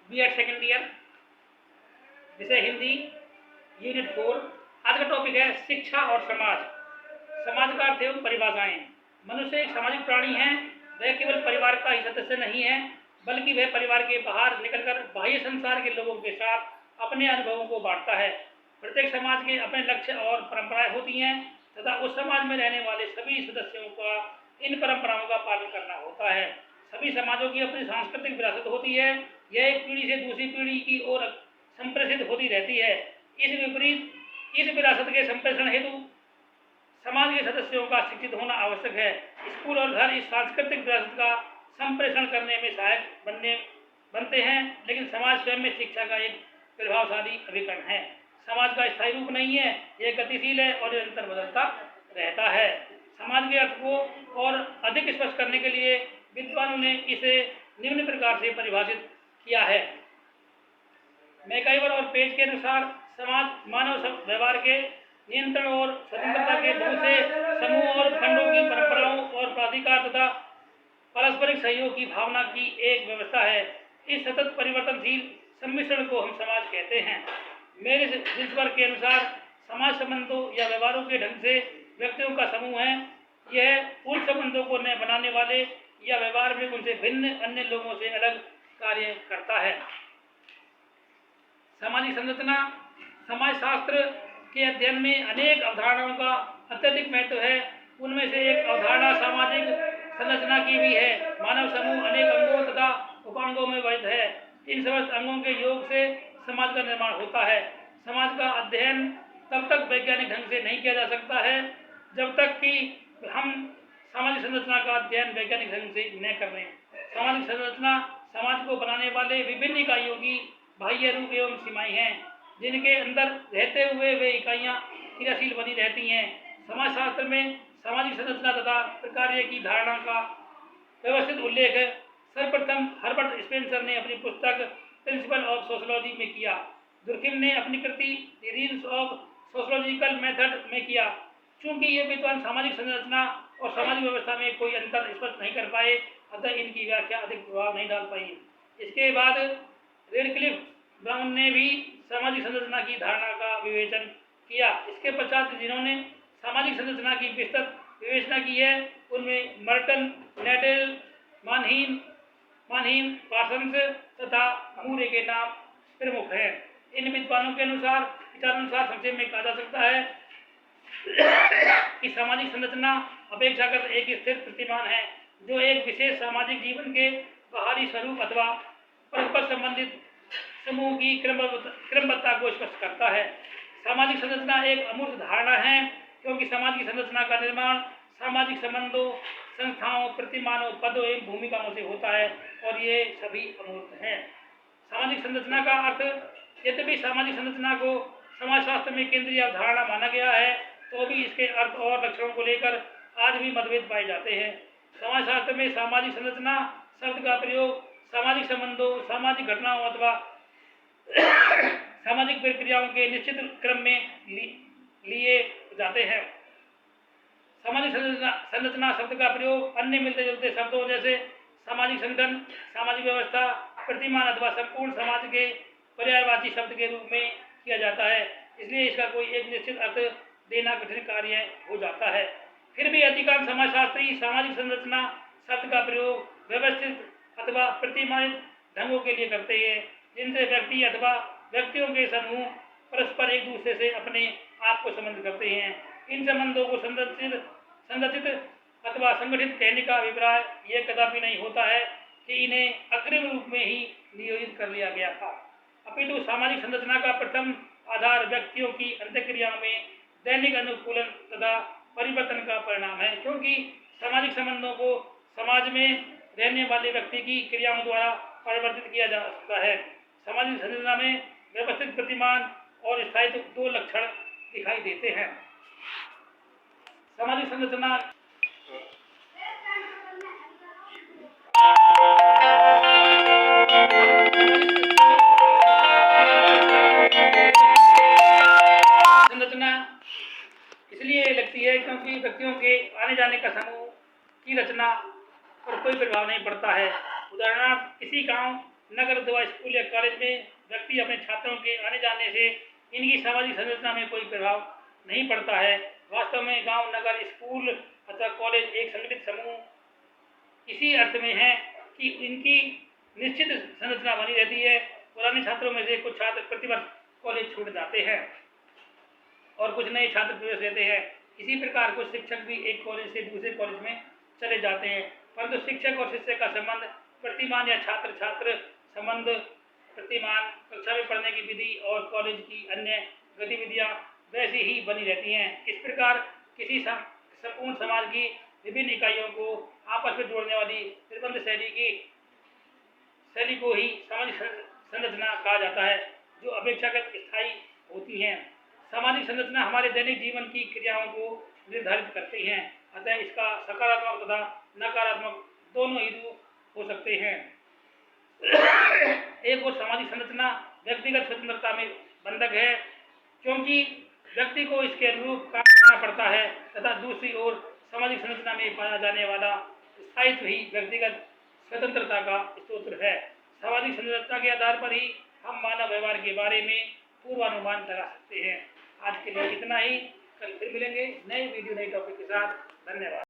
B.Ed second year, विषय Hindi, unit 4। आज का टॉपिक है शिक्षा और समाज। समाज का अर्थ एवं परिभाषाएं। मनुष्य एक सामाजिक प्राणी है। वह केवल परिवार का ही सदस्य नहीं है, बल्कि वह परिवार के बाहर निकलकर बाह्य संसार के लोगों के साथ अपने अनुभवों को बांटता है। प्रत्येक समाज के अपने लक्ष्य और परंपराएं होती हैं तथा उस समाज में रहने वाले सभी सदस्यों का इन परंपराओं का पालन करना होता है। सभी समाजों की अपनी सांस्कृतिक विरासत होती है। यह एक पीढ़ी से दूसरी पीढ़ी की ओर संप्रेषित होती रहती है। इस विरासत के संप्रेषण हेतु समाज के सदस्यों का शिक्षित होना आवश्यक है। स्कूल और घर इस सांस्कृतिक विरासत का संप्रेषण करने में सहायक बनते हैं, लेकिन समाज स्वयं में शिक्षा का एक प्रभावशाली अभिकरण है। समाज का स्थायी रूप नहीं है, यह गतिशील है और निरंतर बदलता रहता है। समाज के अर्थ को और अधिक स्पष्ट करने के लिए विद्वानों ने इसे निम्न प्रकार से परिभाषित किया है। मैकाइवर और पेज के अनुसार समाज मानव व्यवहार के नियंत्रण और स्वतंत्रता के बहुत से समूह और खंडों की परंपराओं और प्राधिकार तथा पारस्परिक सहयोग की भावना की एक व्यवस्था है। इस सतत परिवर्तनशील सम्मिश्रण को हम समाज कहते हैं। मेरे जिसवर के अनुसार समाज संबंधों या व्यवहारों के ढंग से व्यक्तियों का समूह है। यह उन संबंधों को न बनाने वाले या व्यवहार में उनसे भिन्न अन्य लोगों से अलग कार्य करता है। सामाजिक संरचना। समाजशास्त्र के अध्ययन में अनेक अवधारणाओं का अत्यधिक महत्व है। उनमें से एक अवधारणा सामाजिक संरचना की भी है। मानव समूह अनेक अंगों तथा उपांगों में विभक्त है। इन समस्त अंगों के योग से समाज का निर्माण होता है। समाज का अध्ययन तब तक वैज्ञानिक ढंग से नहीं किया जा सकता है जब तक कि हम सामाजिक संरचना का अध्ययन वैज्ञानिक ढंग से न कर लें। सामाजिक संरचना समाज को बनाने वाले विभिन्न इकाइयों की बाह्य रूप एवं सीमाएं हैं, जिनके अंदर रहते हुए वे इकाइयां क्रियाशील बनी रहती हैं। समाजशास्त्र में सामाजिक संरचना तथा प्रकार्य की धारणा का व्यवस्थित उल्लेख सर्वप्रथम हर्बर्ट स्पेंसर ने अपनी पुस्तक प्रिंसिपल ऑफ सोशियोलॉजी में किया। दुर्खिम ने अपनी कृति the rules of sociological method में किया। चूंकि ये विद्वान सामाजिक संरचना और सामाजिक व्यवस्था में कोई अंतर स्पष्ट नहीं कर पाए, अतः इनकी व्याख्या अधिक प्रभाव नहीं डाल पाई। इसके बाद रेडक्लिफ ब्राउन ने भी सामाजिक संरचना की धारणा का विवेचन किया। इसके पश्चात जिन्होंने सामाजिक संरचना की विस्तृत विवेचना की है, उनमें मर्टन, नेटल, मानहीन, पार्सन्स तथा मूरे के नाम प्रमुख हैं। इन विद्वानों के विचारानुसार संक्षेप में कहा जा सकता है कि सामाजिक संरचना अपेक्षाकृत एक स्थिर प्रतिमान है, जो एक विशेष सामाजिक जीवन के बाहरी स्वरूप अथवा परस्पर संबंधित समूह की क्रमबद्धता को स्पष्ट करता है। सामाजिक संरचना एक अमूर्त धारणा है, क्योंकि समाज की संरचना का निर्माण सामाजिक संबंधों, संस्थाओं, प्रतिमानों, पदों एवं भूमिकाओं से होता है और ये सभी अमूर्त हैं। सामाजिक संरचना का अर्थ। यद्यपि सामाजिक संरचना को समाजशास्त्र में केंद्रीय अवधारणा माना गया है, तो भी इसके अर्थ और लक्षणों को लेकर आज भी मतभेद पाए जाते हैं। समाजशास्त्र में सामाजिक संरचना शब्द का प्रयोग सामाजिक संबंधों, सामाजिक घटनाओं अथवा सामाजिक प्रक्रियाओं के निश्चित क्रम में लिए जाते हैं। सामाजिक संरचना शब्द का प्रयोग अन्य मिलते जुलते शब्दों जैसे सामाजिक संगठन, सामाजिक व्यवस्था, प्रतिमान अथवा संपूर्ण समाज के पर्यायवाची शब्द के रूप में किया जाता है। इसलिए इसका कोई एक निश्चित अर्थ देना कठिन कार्य हो जाता है। फिर भी अधिकांश समाजशास्त्री सामाजिक संरचना शब्द का प्रयोग व्यवस्थित अथवा प्रतिमानित ढंगों के लिए करते हैं, जिनसे व्यक्ति अथवा व्यक्तियों के समूह परस्पर एक दूसरे से अपने आप को संबंध करते हैं। इन संबंधों को संरचित अथवा संगठित कहने का अभिप्राय यह कदापि नहीं होता है कि इन्हें अग्रिम रूप में ही नियोजित कर लिया गया था, अपितु सामाजिक संरचना का प्रथम आधार व्यक्तियों की अंतःक्रियाओं में दैनिक अनुकूलन तथा परिवर्तन का परिणाम है। क्योंकि सामाजिक संबंधों को समाज में रहने वाले व्यक्ति की क्रियाओं द्वारा परिवर्तित किया जा सकता है। सामाजिक संरचना में व्यवस्थित प्रतिमान और स्थायित्व दो लक्षण दिखाई देते हैं। सामाजिक संरचना इसलिए लगती है क्योंकि व्यक्तियों के आने जाने का समूह की रचना पर कोई प्रभाव नहीं पड़ता है। उदाहरणार्थ किसी गांव नगर अथवा स्कूल या कॉलेज में व्यक्ति अपने छात्रों के आने जाने से इनकी सामाजिक संरचना में कोई प्रभाव नहीं पड़ता है। वास्तव में गांव, नगर, स्कूल अथवा कॉलेज एक संगठित समूह इसी अर्थ में है कि इनकी निश्चित संरचना बनी रहती है। पुराने छात्रों में से कुछ छात्र प्रतिवर्ष कॉलेज छूट जाते हैं और कुछ नए छात्र प्रवेश लेते हैं। इसी प्रकार कुछ शिक्षक भी एक कॉलेज से दूसरे कॉलेज में चले जाते हैं, परंतु शिक्षक और शिष्य का संबंध प्रतिमान या छात्र छात्र संबंध, प्रतिमान, कक्षा में पढ़ने की विधि और कॉलेज की अन्य गतिविधियां वैसी ही बनी रहती हैं। इस प्रकार किसी संपूर्ण समाज की विभिन्न इकाइयों को आपस में जोड़ने वाली निर्बंध शैली को ही सामाजिक संरचना कहा जाता है, जो अपेक्षाकृत स्थायी होती हैं। सामाजिक संरचना हमारे दैनिक जीवन की क्रियाओं को निर्धारित करती हैं, अतः इसका सकारात्मक तथा नकारात्मक दोनों ही रूप हो सकते हैं। एक और सामाजिक संरचना व्यक्तिगत स्वतंत्रता में बंधक है, क्योंकि व्यक्ति को इसके अनुरूप काम करना पड़ता है, तथा दूसरी ओर सामाजिक संरचना में पाया जाने वाला स्थायित्व ही व्यक्तिगत स्वतंत्रता का स्रोत है। सामाजिक संरचना के आधार पर ही हम मानव व्यवहार के बारे में पूर्वानुमान लगा सकते हैं। आज के लिए इतना ही, कल फिर मिलेंगे नए वीडियो नए टॉपिक के साथ। धन्यवाद।